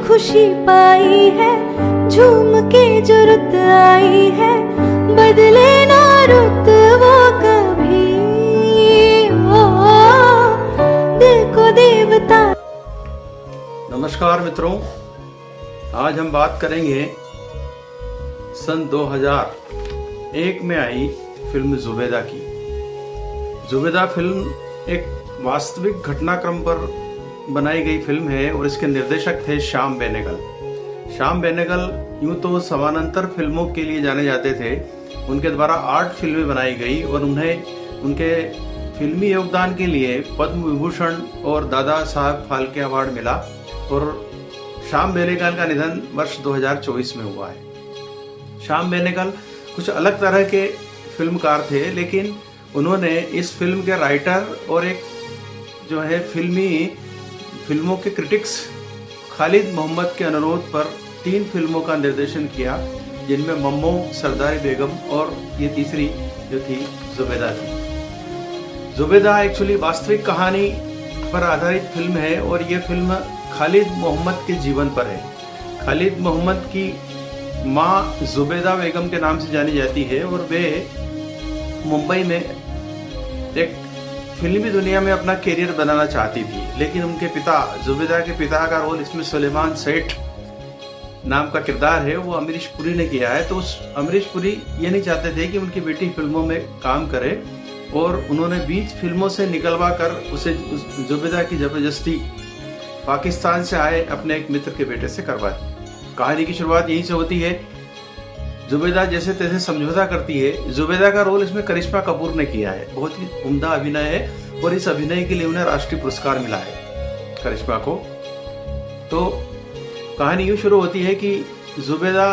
खुशी पाई है, झूम के जो रुत आई है, बदले ना रुत वो कभी। ओ दिल को देवता। नमस्कार मित्रों, आज हम बात करेंगे सन 2001 में आई फिल्म जुबेदा की। जुबेदा फिल्म एक वास्तविक घटनाक्रम पर बनाई गई फिल्म है और इसके निर्देशक थे श्याम बेनेगल। श्याम बेनेगल यूं तो समानांतर फिल्मों के लिए जाने जाते थे। उनके द्वारा 8 फिल्में बनाई गई और उन्हें उनके फिल्मी योगदान के लिए पद्म विभूषण और दादा साहब फाल्के अवार्ड मिला। और श्याम बेनेगल का निधन वर्ष 2024 में हुआ है। श्याम बेनेगल कुछ अलग तरह के फिल्मकार थे, लेकिन उन्होंने इस फिल्म के राइटर और एक जो है फिल्मों के क्रिटिक्स खालिद मोहम्मद के अनुरोध पर 3 फिल्मों का निर्देशन किया, जिनमें मम्मो, सरदारी बेगम और ये तीसरी जो थी जुबेदा थी। जुबेदा एक्चुअली वास्तविक कहानी पर आधारित फिल्म है और ये फिल्म खालिद मोहम्मद के जीवन पर है। खालिद मोहम्मद की माँ जुबेदा बेगम के नाम से जानी जाती है और वे मुंबई में एक फिल्मी दुनिया में अपना करियर बनाना चाहती थी, लेकिन उनके पिता, जुबेदा के पिता का रोल इसमें सुलेमान सेठ नाम का किरदार है, वो अमरीश पुरी ने किया है। तो उस अमरीश पुरी ये नहीं चाहते थे कि उनकी बेटी फिल्मों में काम करे और उन्होंने 20 फिल्मों से निकलवा कर उसे जुबेदा की जबरदस्ती पाकिस्तान से आए अपने एक मित्र के बेटे से करवाई। कहानी की शुरुआत यहीं से होती है। जुबेदा जैसे तैसे समझौता करती है। जुबेदा का रोल इसमें करिश्मा कपूर ने किया है। बहुत ही उम्दा अभिनय है और इस अभिनय के लिए उन्हें राष्ट्रीय पुरस्कार मिला है करिश्मा को। तो कहानी यूँ शुरू होती है कि जुबेदा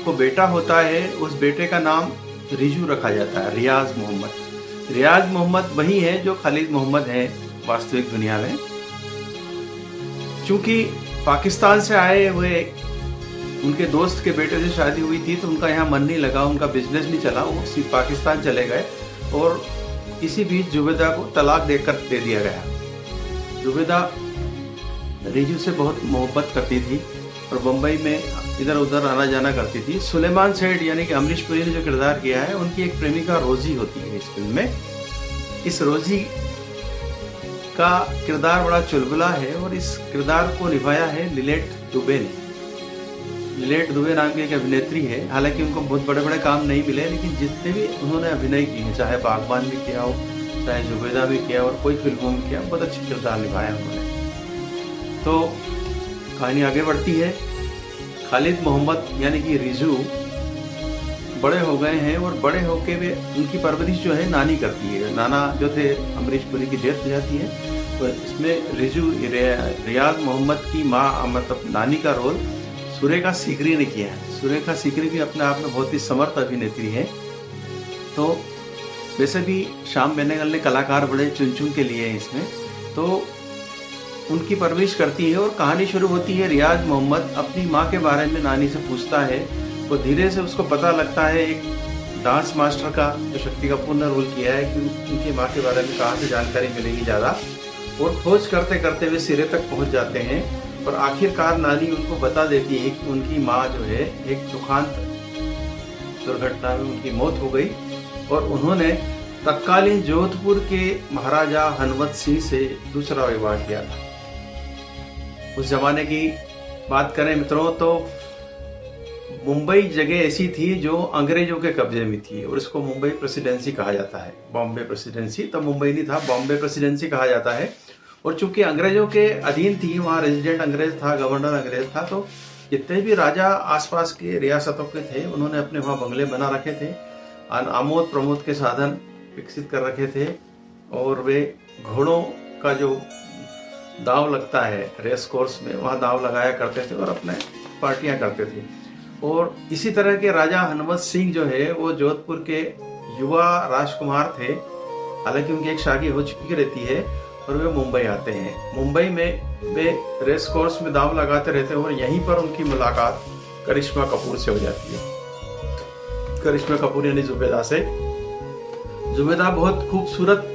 को बेटा होता है, उस बेटे का नाम रिजू रखा जाता है, रियाज मोहम्मद। रियाज मोहम्मद वही है जो खालिद मोहम्मद हैं वास्तविक दुनिया में। चूंकि पाकिस्तान से आए हुए उनके दोस्त के बेटे से शादी हुई थी, तो उनका यहाँ मन नहीं लगा, उनका बिजनेस नहीं चला, वो पाकिस्तान चले गए और इसी बीच जुबेदा को तलाक देकर दे दिया गया। जुबेदा रिजू से बहुत मोहब्बत करती थी और बम्बई में इधर उधर आना जाना करती थी। सुलेमान सेठ यानी कि अमरीश पुरी ने जो किरदार किया है, उनकी एक प्रेमिका रोजी होती है इस फिल्म में। इस रोजी का किरदार बड़ा चुलबुला है और इस किरदार को निभाया है लिलेट दुबे ने। लिलेट दुबे नाम की एक अभिनेत्री है। हालांकि उनको बहुत बड़े बड़े काम नहीं मिले, लेकिन जितने भी उन्होंने अभिनय किए हैं, चाहे बागबान भी किया हो, चाहे जुबेदा भी किया और कोई फिल्मों में किया, बहुत अच्छे किरदार निभाया उन्होंने। तो कहानी आगे बढ़ती है। खालिद मोहम्मद यानी कि रिजू बड़े हो गए हैं और बड़े होके वे उनकी परवरिश जो है नानी करती है। नाना जो थे अमरीश पुरी की डेथ हो जाती है, तो इसमें रिजू रियाज मोहम्मद की माँ मतलब नानी का रोल सुरेखा सीकरी ने किया है। सुरेखा सीकरी भी अपने आप में बहुत ही समर्थ अभिनेत्री है। तो वैसे भी श्याम बेनेगल ने कलाकार बड़े चुन चुन के लिए हैं इसमें, तो उनकी परवरिश करती है। और कहानी शुरू होती है, रियाज मोहम्मद अपनी माँ के बारे में नानी से पूछता है तो धीरे से उसको पता लगता है एक डांस मास्टर का जो शक्ति कपूर ने रोल किया है कि उनकी माँ के बारे में कहाँ से जानकारी मिलेगी ज़्यादा। और खोज करते करते वे सिरे तक पहुँच जाते हैं और आखिरकार नानी उनको बता देती है कि उनकी माँ जो है एक दुखांत दुर्घटना में उनकी मौत हो गई और उन्होंने तत्कालीन जोधपुर के महाराजा हनवत सिंह से दूसरा विवाह किया था। उस जमाने की बात करें मित्रों, तो मुंबई जगह ऐसी थी जो अंग्रेजों के कब्जे में थी और इसको मुंबई प्रेसिडेंसी कहा जाता है। बॉम्बे प्रेसिडेंसी तब मुंबई नहीं था, बॉम्बे प्रेसिडेंसी कहा जाता है। और चूंकि अंग्रेजों के अधीन थी, वहाँ रेजिडेंट अंग्रेज था, गवर्नर अंग्रेज था, तो जितने भी राजा आसपास के रियासतों के थे, उन्होंने अपने वहाँ बंगले बना रखे थे, आमोद प्रमोद के साधन विकसित कर रखे थे और वे घोड़ों का जो दाव लगता है रेस कोर्स में, वहाँ दाव लगाया करते थे और अपने पार्टियां करते थे। और इसी तरह के राजा हनवत सिंह जो है वो जोधपुर के युवा राजकुमार थे। हालांकि उनकी एक शादी हो चुकी रहती है और वे मुंबई आते हैं। मुंबई में वे रेस कोर्स में दाव लगाते रहते हैं और यहीं पर उनकी मुलाकात करिश्मा कपूर से हो जाती है। करिश्मा कपूर यानी जुबेदा से। जुबेदा बहुत खूबसूरत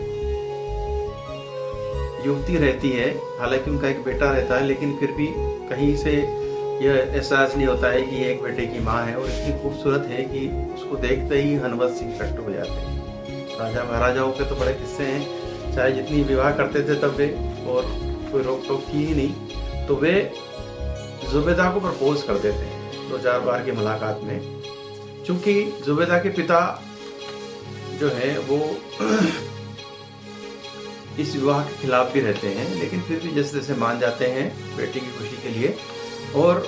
युवती रहती है, हालांकि उनका एक बेटा रहता है, लेकिन फिर भी कहीं से यह एहसास नहीं होता है कि ये एक बेटे की माँ है। और इतनी खूबसूरत है कि उसको देखते ही हनुमत सिंह कट्ट हो जाते हैं। राजा महाराजाओं के तो बड़े किस्से हैं, चाहे जितनी विवाह करते थे तब वे, और कोई रोक टोक थी ही नहीं, तो वे जुबैदा को प्रपोज कर देते हैं 2-4 बार की मुलाकात में। चूंकि जुबैदा के पिता जो है वो इस विवाह के खिलाफ भी रहते हैं, लेकिन फिर भी जैसे जैसे मान जाते हैं बेटी की खुशी के लिए। और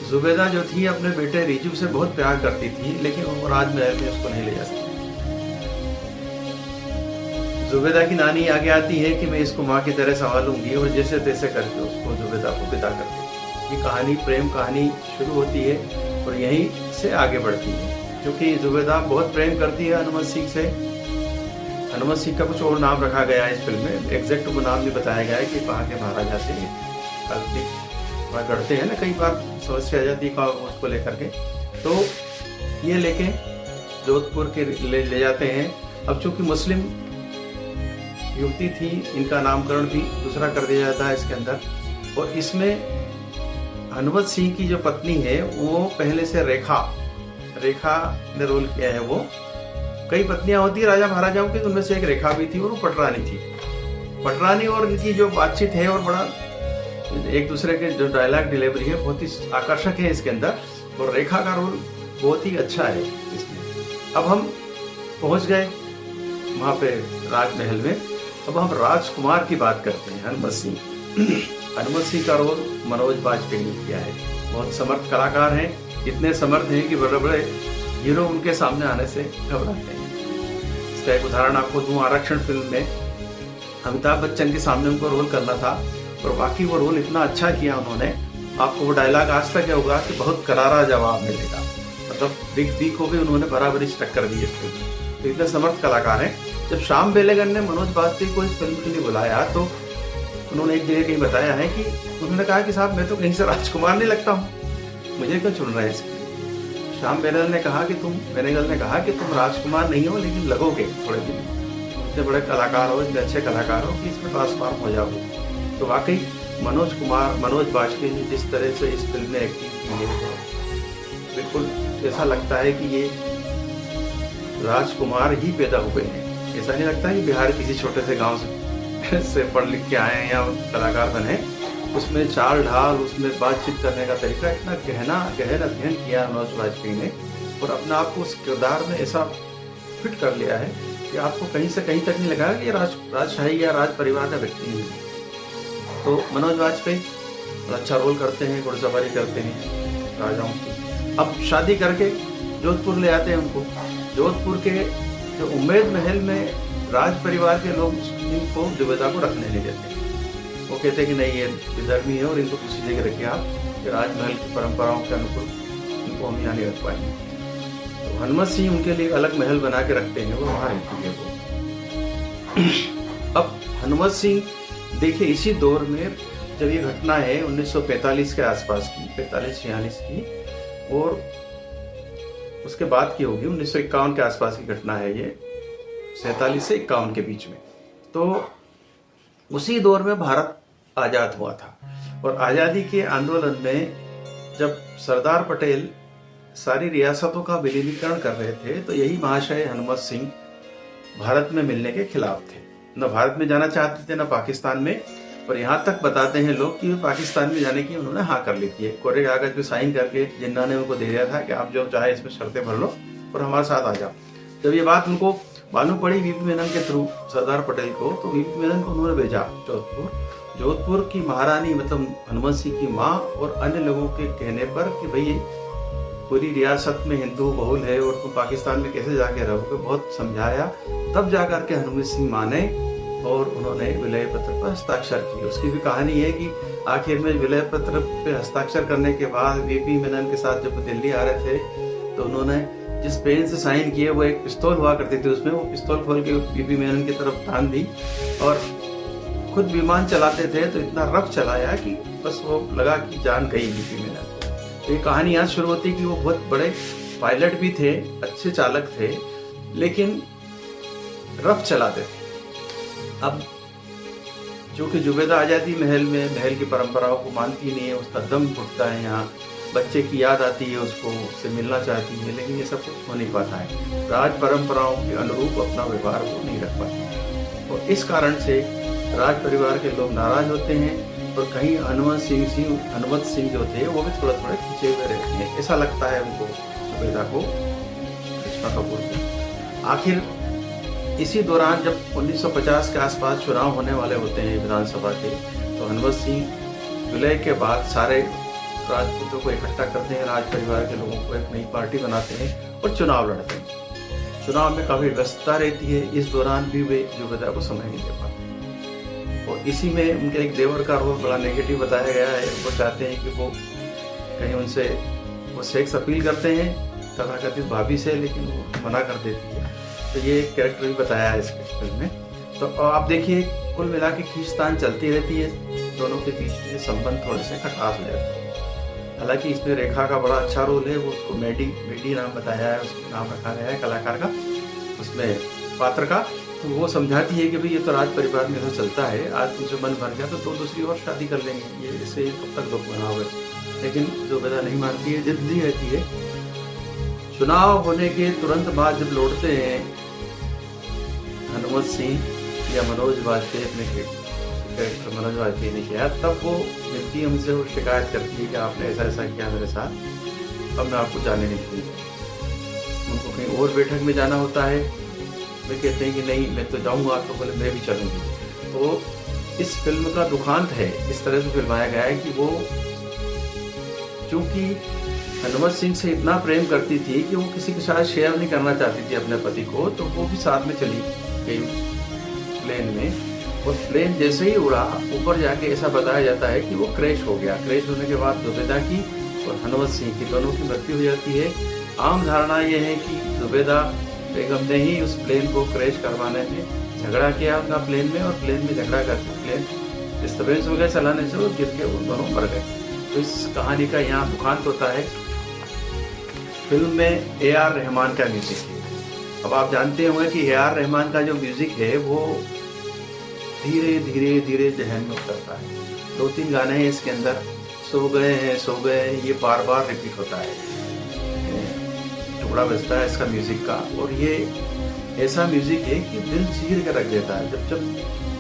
जुबैदा जो थी अपने बेटे रिजू से बहुत प्यार करती थी, लेकिन वो राजमहल में उसको नहीं ले जा सकती। जुबैदा की नानी आगे आती है कि मैं इसको माँ की तरह संभालूंगी, और जैसे तैसे करके उसको जुबैदा को विदा कर देती। ये कहानी प्रेम कहानी शुरू होती है और यहीं से आगे बढ़ती है। क्योंकि जुबैदा बहुत प्रेम करती है हनुमत सिंह से। हनुमत सिंह का कुछ और नाम रखा गया है इस फिल्म में, एग्जैक्ट वो नाम नहीं बताया गया है कि वहाँ के महाराजा से करते हैं ना, कई बार समस्या आ जाती है उसको लेकर के। तो ये लेके जोधपुर के ले जाते हैं। अब चूंकि मुस्लिम युवती थी, इनका नामकरण भी दूसरा कर दिया जाता है इसके अंदर। और इसमें हनुमत सिंह की जो पत्नी है वो पहले से रेखा ने रोल किया है। वो कई पत्नियां होती है राजा महाराजाओं की, उनमें से एक रेखा भी थी और वो पटरानी थी। पटरानी और इनकी जो बातचीत है और बड़ा एक दूसरे के जो डायलॉग डिलीवरी है बहुत ही आकर्षक है इसके अंदर, और रेखा का रोल बहुत ही अच्छा है इसमें। अब हम पहुंच गए वहां पे राजमहल में। अब हम राजकुमार की बात करते हैं, हनुमत सिंह। हनुमत सिंह का रोल मनोज बाजपेयी ने किया है। बहुत समर्थ कलाकार हैं, इतने समर्थ हैं कि बड़े बड़े हीरो उनके सामने आने से घबराते हैं। इसका एक उदाहरण आपको दूं, आरक्षण फिल्म में अमिताभ बच्चन के सामने उनको रोल करना था, और बाकी वो रोल इतना अच्छा किया उन्होंने। आपको वो डायलॉग आज तक होगा कि बहुत करारा जवाब मिलेगा, मतलब बिग बी को भी उन्होंने बराबरी से टक्कर दी इस फिल्म में। तो इतने समर्थ कलाकार हैं। जब श्याम बेनेगल ने मनोज बाजपेयी को इस फिल्म के लिए बुलाया तो उन्होंने एक जगह कहीं बताया है कि उन्होंने कहा कि साहब मैं तो कहीं से राजकुमार नहीं लगता हूँ, मुझे क्यों चुन रहे हैं इसके। श्याम बेनेगल ने कहा कि तुम राजकुमार नहीं हो, लेकिन लगोगे थोड़े दिन, इतने बड़े कलाकार हो, इतने अच्छे कलाकार हो कि इसमें ट्रांसफॉर्म हो जाओगे। तो वाकई मनोज बाजपेयी ने जिस तरह से इस फिल्म में एक्टिंग की है, बिल्कुल ऐसा लगता है कि ये राजकुमार ही पैदा हुए हैं। ऐसा नहीं लगता कि बिहार किसी छोटे से गांव से पढ़ लिख के आए हैं या कलाकार बने। उसमें चाल ढाल, उसमें बातचीत करने का तरीका, इतना गहन अध्ययन किया मनोज बाजपेयी ने, और अपने आप को उस किरदार में ऐसा फिट कर लिया है कि आपको कहीं से कहीं तक नहीं लगा कि राजशाही या राज परिवार का व्यक्ति नहीं है। तो मनोज बाजपेयी अच्छा रोल करते हैं, घुड़सवारी करते हैं राजाओं की। अब शादी करके जोधपुर ले आते हैं उनको। जोधपुर के जो उम्मेद महल में राज परिवार के लोग इनको जुबैदा को रखने नहीं देते। वो कहते हैं कि नहीं, ये विधर्मी है और इनको दूसरी जगह रखिए आप, कि राजमहल की परंपराओं के अनुकूल इनको हम यहाँ नहीं रख पाएंगे। तो हनुमत सिंह उनके लिए अलग महल बना के रखते हैं और वहाँ रहती है वो। अब हनुमत सिंह देखिए, इसी दौर में जब ये घटना है 1945 के आसपास की, 45-46 की, और उसके बाद की होगी 1951 के आसपास की घटना है ये, 47 से 51 के बीच में। तो उसी दौर में भारत आजाद हुआ था, और आजादी के आंदोलन में जब सरदार पटेल सारी रियासतों का विलीनीकरण कर रहे थे, तो यही महाशय हनुमत सिंह भारत में मिलने के खिलाफ थे। न भारत में जाना चाहते थे न पाकिस्तान में, और यहाँ तक बताते हैं लोग कि पाकिस्तान में जाने की उन्होंने हाँ कर ली थी। कोरे कागज पे साइन करके जिन्ना ने उनको दे दिया था कि आप जो चाहे इसमें शर्तें भर लो और हमारे साथ आ जाओ। जब ये बात उनको मालूम पड़ी वीपी मेनन के थ्रू सरदार पटेल को, तो वीपी मेनन को उन्होंने भेजा जोधपुर की महारानी मतलब हनुमत सिंह की माँ और अन्य लोगों के कहने पर कि भाई पूरी रियासत में हिंदू बहुल है और तुम पाकिस्तान में कैसे जाके रहोगे, बहुत समझाया। तब जाकर के हनुमत सिंह माने और उन्होंने विलय पत्र पर हस्ताक्षर किए। उसकी भी कहानी है कि आखिर में विलय पत्र पे हस्ताक्षर करने के बाद वीपी मेनन के साथ जब वो दिल्ली आ रहे थे, तो उन्होंने जिस पेन से साइन किए वो एक पिस्तौल हुआ करती थी, उसमें वो पिस्तौल खोल के वीपी मेनन की तरफ तान दी, और खुद विमान चलाते थे तो इतना रफ चलाया कि बस वो लगा कि जान गई वीपी मेनन। तो ये कहानी यहाँ शुरू होती कि वो बहुत बड़े पायलट भी थे, अच्छे चालक थे, लेकिन रफ चलाते थे। अब क्योंकि जुबेदा आ जाती महल में, महल की परंपराओं को मानती नहीं है, उसका दम घुटता है यहाँ, बच्चे की याद आती है उसको, उससे मिलना चाहती है, लेकिन ये सब कुछ हो नहीं पाता है। राज परंपराओं के अनुरूप अपना व्यवहार वो नहीं रख पाती, और इस कारण से राज परिवार के लोग नाराज होते हैं, और कहीं हनुमत सिंह जो थे वो भी थोड़ा थोड़ा खींचे हुए रहते हैं, ऐसा लगता है उनको, जुबेदा को, करिश्मा कपूर को। आखिर इसी दौरान जब 1950 के आसपास चुनाव होने वाले होते हैं विधानसभा के, तो हनुमत सिंह विलय के बाद सारे राजपूतों को इकट्ठा करते हैं, राज परिवार के लोगों को एक नई पार्टी बनाते हैं और चुनाव लड़ते हैं। चुनाव में काफ़ी व्यस्तता रहती है, इस दौरान भी वे जुबेदा को समय नहीं दे पाते, और इसी में उनके एक देवर का रोल बड़ा नेगेटिव बताया गया है। वो चाहते हैं कि वो कहीं उनसे वो सेक्स अपील करते हैं तथाकथित भाभी से, लेकिन वो मना कर देती है। तो ये एक कैरेक्टर भी बताया है इस फिल्म में। तो आप देखिए, कुल मिला के खींचतान चलती रहती है, दोनों के बीच में संबंध थोड़े से खटास ले जाते हैं। हालांकि इसमें रेखा का बड़ा अच्छा रोल है, वो उसको मेडी नाम बताया है, उसको नाम रखा गया है कलाकार का, उसमें पात्र का। तो वो समझाती है कि भाई ये तो राज परिवार में ऐसा चलता है, आज तुमसे मन भर गया तो दूसरी और शादी कर लेंगे, ये इससे कब तक दुख मनाओगे। लेकिन जुबेदा नहीं मानती है, जिद्दी रहती है। चुनाव होने के तुरंत बाद जब लौटते हैं हनुमत सिंह या मनोज वाजपेयी, अपने कैरेक्टर मनोज वाजपेयी ने किया, तब वो मिलती है उनसे, वो शिकायत करती है कि आपने ऐसा ऐसा किया मेरे साथ, अब मैं आपको जाने नहीं दूँगी। उनको कहीं और बैठक में जाना होता है, वे कहते हैं कि नहीं मैं तो जाऊँगा, तो बोले मैं भी चलूँगी। तो इस फिल्म का दुखांत है, इस तरह से फिल्माया गया है कि वो चूँकि हनुमत सिंह से इतना प्रेम करती थी कि वो किसी के साथ शेयर नहीं करना चाहती थी अपने पति को, तो वो भी साथ में चली गई प्लेन में। और प्लेन जैसे ही उड़ा, ऊपर जाके ऐसा बताया जाता है कि वो क्रैश हो गया। क्रैश होने के बाद जुबेदा की और हनुमत सिंह की दोनों की मृत्यु हो जाती है। आम धारणा ये है कि जुबेदा बेगम ने ही उस प्लेन को क्रैश करवाने में झगड़ा किया उनका प्लेन में, और प्लेन में झगड़ा करके प्लेन डिस्टर्बेंस हो गया चलाने से, वो गिर के वो दोनों मर गए। तो इस कहानी का यहाँ दुखांत होता है। फिल्म में A.R. रहमान का म्यूजिक है। अब आप जानते होंगे कि A.R. रहमान का जो म्यूजिक है वो धीरे धीरे धीरे जहन में उतरता है। 2-3 गाने हैं इसके अंदर, सो गए हैं सो गए, ये बार बार रिपीट होता है, टुकड़ा बजता है इसका म्यूजिक का। और ये ऐसा म्यूजिक है कि दिल चीर के रख देता है। जब जब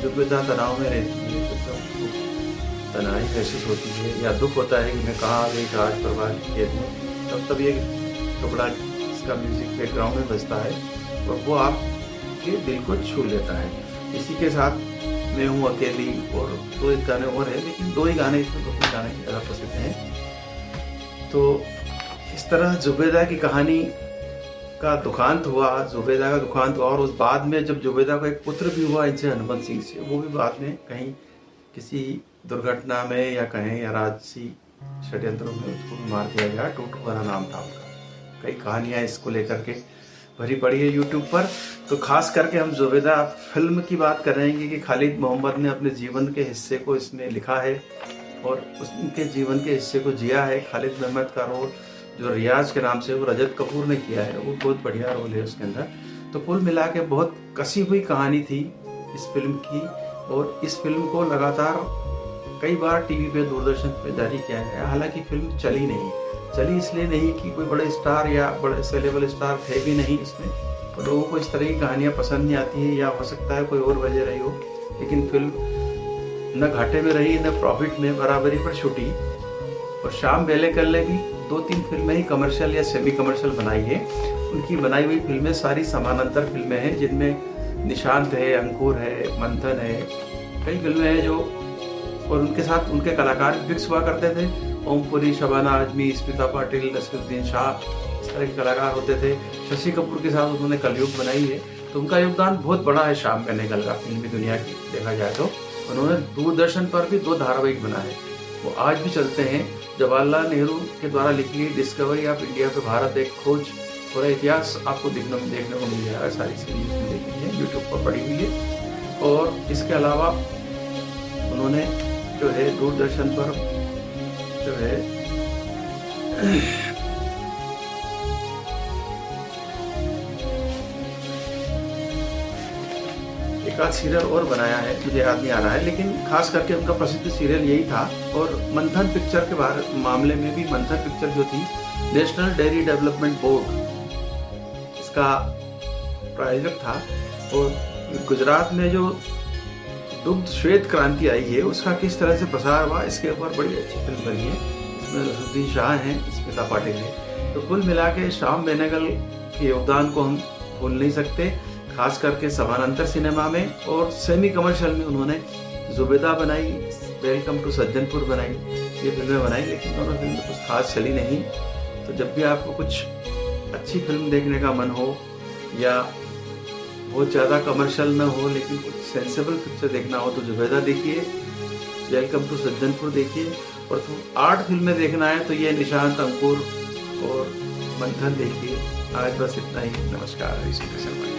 जुबेदा तनाव में रहती है, जब तनाई महसूस होती है या दुख होता है कि मैं कहाँ आ गई राज परिवार की कैद में, तब ये टुकड़ा इसका म्यूजिक बैकग्राउंड में बजता है और वो आपके दिल को छू लेता है। इसी के साथ मैं हूँ अकेली और 2 गाने और हैं, लेकिन 2 ही गाने इसमें 2 गाने ज़्यादा प्रसिद्ध हैं। तो इस तरह जुबेदा की कहानी का दुखांत हुआ, जुबेदा का दुखांत हुआ। और उस बाद में जब जुबेदा को एक पुत्र भी हुआ इनसे, हनुमत सिंह से, वो भी बाद में कहीं किसी दुर्घटना में या कहें या राजसी षड्यंत्रों में उसको मार दिया गया। टूटू वाला नाम था उनका। कई कहानियाँ इसको लेकर के भरी पड़ी है यूट्यूब पर। तो खास करके हम जुबेदा फिल्म की बात कर रहे हैं कि खालिद मोहम्मद ने अपने जीवन के हिस्से को इसमें लिखा है और उनके जीवन के हिस्से को जिया है। खालिद मोहम्मद का रोल जो रियाज के नाम से वो रजत कपूर ने किया है, वो बहुत बढ़िया रोल है उसके अंदर। तो कुल मिला के बहुत कसी हुई कहानी थी इस फिल्म की। और इस फिल्म को लगातार कई बार टीवी पे, दूरदर्शन पे जारी किया गया। हालांकि फिल्म चली नहीं, चली इसलिए नहीं कि कोई बड़े स्टार या बड़े सेलेबल स्टार थे भी नहीं इसमें, और लोगों को इस तरह की कहानियाँ पसंद नहीं आती है, या हो सकता है कोई और वजह रही हो। लेकिन फिल्म न घाटे में रही न प्रॉफिट में, बराबरी पर छूटी। और श्याम बेनेगल ने भी 2-3 फिल्में ही कमर्शियल या सेमी कमर्शियल बनाई है। उनकी बनाई हुई फिल्में सारी समानांतर फिल्में हैं, जिनमें निशांत है, अंकुर है, मंथन है, कई फिल्में हैं जो, और उनके साथ उनके कलाकार फिक्स हुआ करते थे। ओमपुरी, शबाना आजमी, स्मिता पाटिल, नसीरुद्दीन शाह, इस तरह के कलाकार होते थे। शशि कपूर के साथ उन्होंने कलयुग बनाई है। तो उनका योगदान बहुत बड़ा है श्याम बेनेगल का फिल्मी दुनिया की देखा जाए तो। उन्होंने दूरदर्शन पर भी 2 धारावाहिक बनाए, वो आज भी चलते हैं। जवाहरलाल नेहरू के द्वारा लिखी गई डिस्कवरी ऑफ इंडिया पे भारत एक खोज और इतिहास आपको देखने को मिल जाएगा। सारी सीरीज में देखी है, यूट्यूब पर पड़ी हुई है। और इसके अलावा उन्होंने जो है दूरदर्शन पर जो है एक एक आध सीरियल और बनाया है, मुझे याद नहीं आ रहा है, लेकिन खास करके उनका प्रसिद्ध सीरियल यही था। और मंथन पिक्चर के मामले में भी मंथन पिक्चर जो थी नेशनल डेयरी डेवलपमेंट बोर्ड इसका प्रायोजक था। और गुजरात में जो दुग्ध श्वेत क्रांति आई है उसका किस तरह से प्रसार हुआ, इसके ऊपर बड़ी अच्छी फिल्म बनी है। इसमें रसूद्दीन शाह हैं, स्मिता पाटिल है। तो कुल मिला के श्याम बेनेगल के योगदान को हम भूल नहीं सकते, खास करके समानांतर सिनेमा में और सेमी कमर्शियल में उन्होंने जुबेदा बनाई, वेलकम टू सज्जनपुर बनाई, ये फिल्में बनाई, लेकिन दोनों फिल्में कुछ खास चली नहीं। तो जब भी आपको कुछ अच्छी फिल्म देखने का मन हो या बहुत ज़्यादा कमर्शियल न हो लेकिन कुछ सेंसेबल पिक्चर देखना हो तो जुबेदा देखिए, वेलकम टू सज्जनपुर देखिए। और तो आर्ट फिल्में देखना है तो ये निशांत, अंकुर और मंथन देखिए। आज बस इतना ही। नमस्कार, ऋषि शर्मा।